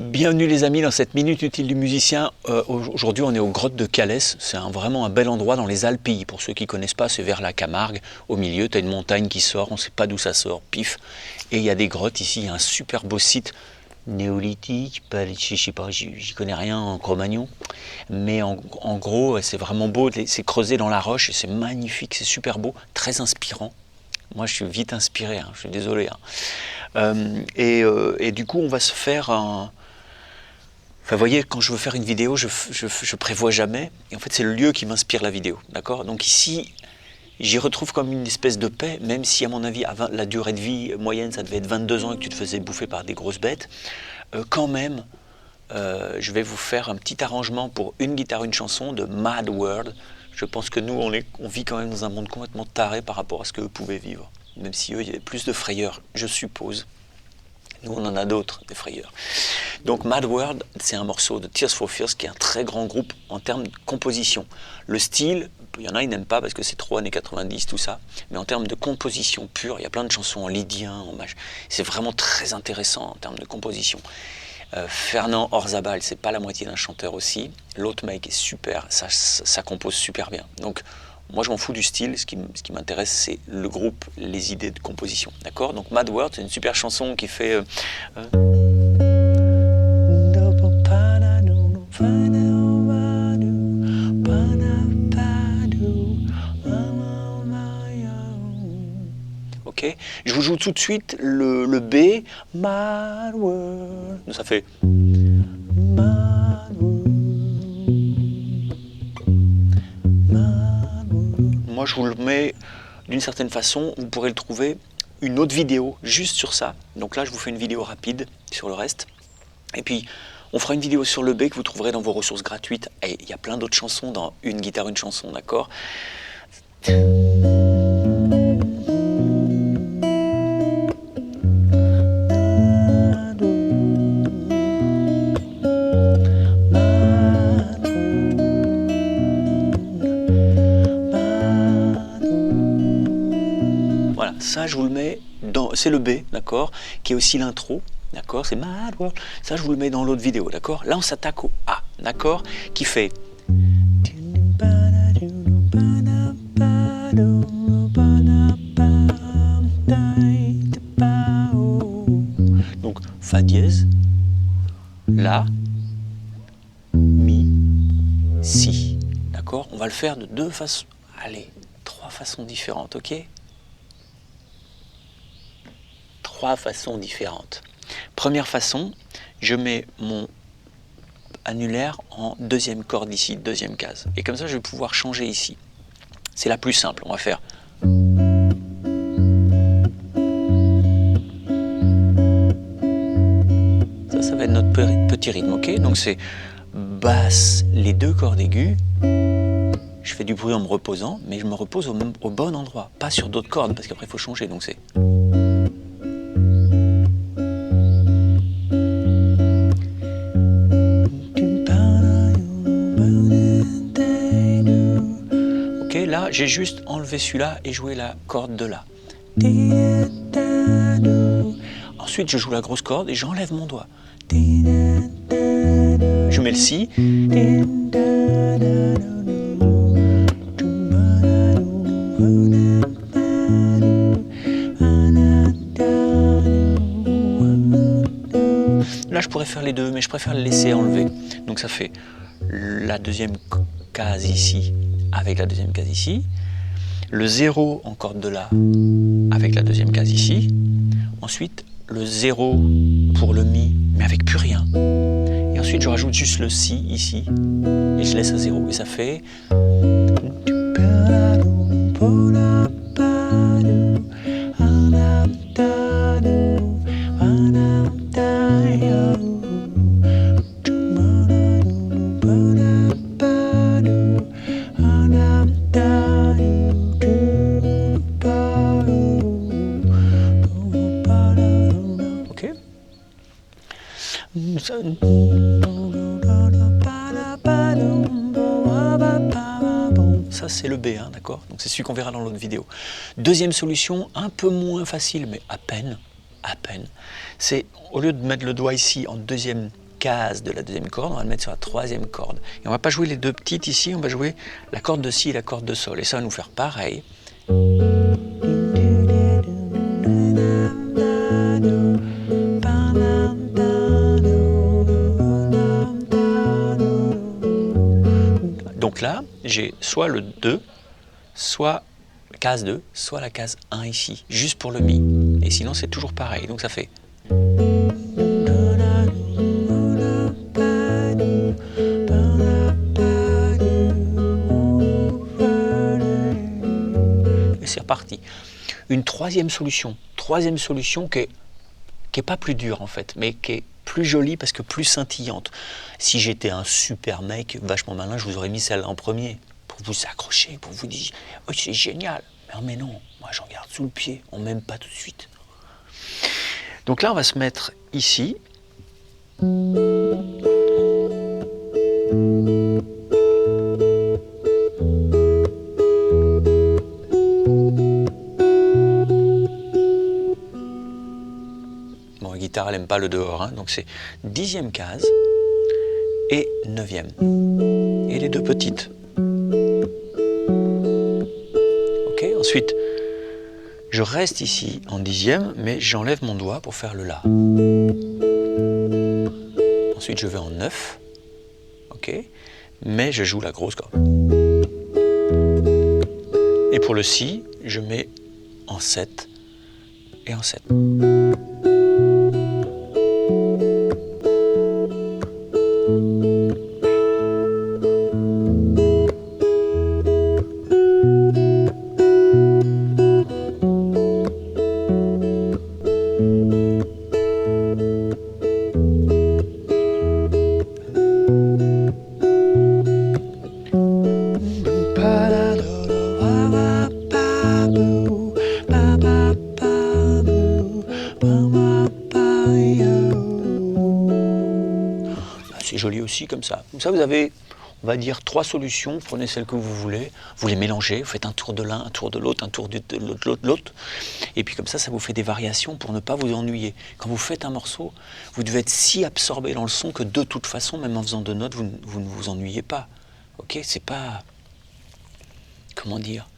Bienvenue les amis dans cette Minute Utile du musicien. Aujourd'hui on est aux grottes de Calès, c'est vraiment un bel endroit dans les Alpilles. Pour ceux qui ne connaissent pas, c'est vers la Camargue. Au milieu, tu as une montagne qui sort, on ne sait pas d'où ça sort, pif. Et il y a des grottes ici, il y a un super beau site néolithique, je sais pas, j'y connais rien en Cro-Magnon. Mais en gros, c'est vraiment beau, c'est creusé dans la roche et c'est magnifique, c'est super beau, très inspirant. Moi je suis vite inspiré, je suis désolé. Et du coup on va se faire un... Enfin, vous voyez, quand je veux faire une vidéo, je prévois jamais. Et en fait, c'est le lieu qui m'inspire la vidéo. D'accord ? Donc ici, j'y retrouve comme une espèce de paix, même si, à mon avis, la durée de vie moyenne, ça devait être 22 ans et que tu te faisais bouffer par des grosses bêtes. Quand même, je vais vous faire un petit arrangement pour une guitare, une chanson de Mad World. Je pense que nous, on vit quand même dans un monde complètement taré par rapport à ce qu'eux pouvaient vivre. Même si eux, il y avait plus de frayeur, je suppose. Nous, on en a d'autres, des frayeurs. Donc Mad World, c'est un morceau de Tears for Fears qui est un très grand groupe en termes de composition. Le style, il y en a, ils n'aiment pas parce que c'est trop années 90, tout ça. Mais en termes de composition pure, il y a plein de chansons en lydien, c'est vraiment très intéressant en termes de composition. Fernand Orzabal, c'est pas la moitié d'un chanteur aussi. L'autre mec est super, ça compose super bien. Donc moi je m'en fous du style, ce qui m'intéresse c'est le groupe, les idées de composition. D'accord ? Donc Mad World, c'est une super chanson qui fait... Ok, je vous joue tout de suite le B, Mad World. Ça fait Mad World. Mad World. Moi je vous le mets d'une certaine façon, vous pourrez le trouver une autre vidéo juste sur ça. Donc là je vous fais une vidéo rapide sur le reste. Et puis on fera une vidéo sur le B que vous trouverez dans vos ressources gratuites. Et il y a plein d'autres chansons dans Une guitare, une chanson, d'accord ? Voilà, ça je vous le mets dans... C'est le B, d'accord ? Qui est aussi l'intro. D'accord, c'est Mad World. Ça, je vous le mets dans l'autre vidéo, d'accord ? Là, on s'attaque au A, d'accord ? Qui fait... Donc, Fa dièse, La, Mi, Si. D'accord ? On va le faire de deux façons... Allez, 3 façons différentes, ok ? 3 façons différentes. Première façon, je mets mon annulaire en deuxième corde ici, deuxième case. Et comme ça, je vais pouvoir changer ici. C'est la plus simple. On va faire... Ça va être notre petit rythme, ok ? Donc c'est basse, les 2 cordes aiguës. Je fais du bruit en me reposant, mais je me repose au bon endroit. Pas sur d'autres cordes, parce qu'après, il faut changer. Donc c'est... Là, j'ai juste enlevé celui-là et joué la corde de La. Ensuite, je joue la grosse corde et j'enlève mon doigt. Je mets le Si. Là, je pourrais faire les deux, mais je préfère le laisser enlever. Donc ça fait la deuxième case ici avec la deuxième case ici, le 0 en corde de La avec la deuxième case ici, ensuite le 0 pour le Mi mais avec plus rien, et ensuite je rajoute juste le Si ici et je laisse à 0 et ça fait... Ça c'est le B, d'accord ? Donc c'est celui qu'on verra dans l'autre vidéo. Deuxième solution, un peu moins facile, mais à peine, c'est au lieu de mettre le doigt ici en deuxième case de la deuxième corde, on va le mettre sur la troisième corde. Et on va pas jouer les deux petites ici, on va jouer la corde de si et la corde de sol. Et ça va nous faire pareil. Donc là, j'ai soit le 2, soit case 2, soit la case 1 ici, juste pour le mi. Et sinon, c'est toujours pareil. Donc ça fait... Et c'est reparti. Une troisième solution qui est pas plus dure en fait, mais qui est plus jolie parce que plus scintillante. Si j'étais un super mec vachement malin, je vous aurais mis celle-là en premier pour vous accrocher, pour vous dire « Oh, c'est génial !» Mais non, moi j'en garde sous le pied, on m'aime pas tout de suite. Donc là, on va se mettre ici. Bon, la guitare, elle n'aime pas le dehors, hein, donc c'est 10e case et 9e. Et les deux petites. Ok, ensuite, je reste ici en 10e, mais j'enlève mon doigt pour faire le La. Ensuite, je vais en 9, ok, mais je joue la grosse corde. Et pour le Si, je mets en 7 et en 7. C'est joli aussi comme ça. Comme ça, vous avez, on va dire, 3 solutions. Prenez celle que vous voulez, vous les mélangez, vous faites un tour de l'un, un tour de l'autre, un tour de l'autre. Et puis comme ça vous fait des variations pour ne pas vous ennuyer. Quand vous faites un morceau, vous devez être si absorbé dans le son que de toute façon, même en faisant 2 notes, vous ne vous ennuyez pas. Ok, c'est pas... Comment dire?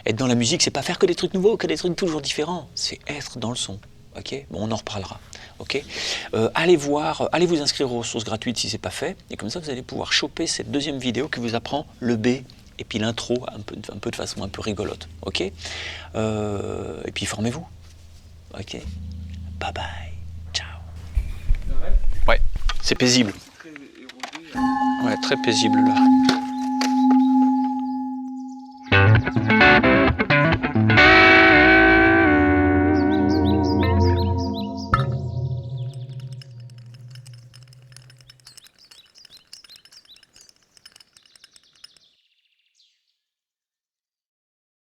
Être dans la musique, c'est pas faire que des trucs nouveaux, que des trucs toujours différents. C'est être dans le son. Ok, bon, on en reparlera. Ok, allez voir, allez vous inscrire aux ressources gratuites si c'est pas fait, et comme ça vous allez pouvoir choper cette deuxième vidéo qui vous apprend le B et puis l'intro un peu de façon un peu rigolote. Ok, et puis formez-vous. Ok, bye bye, ciao. Ouais, c'est paisible. Ouais, très paisible là.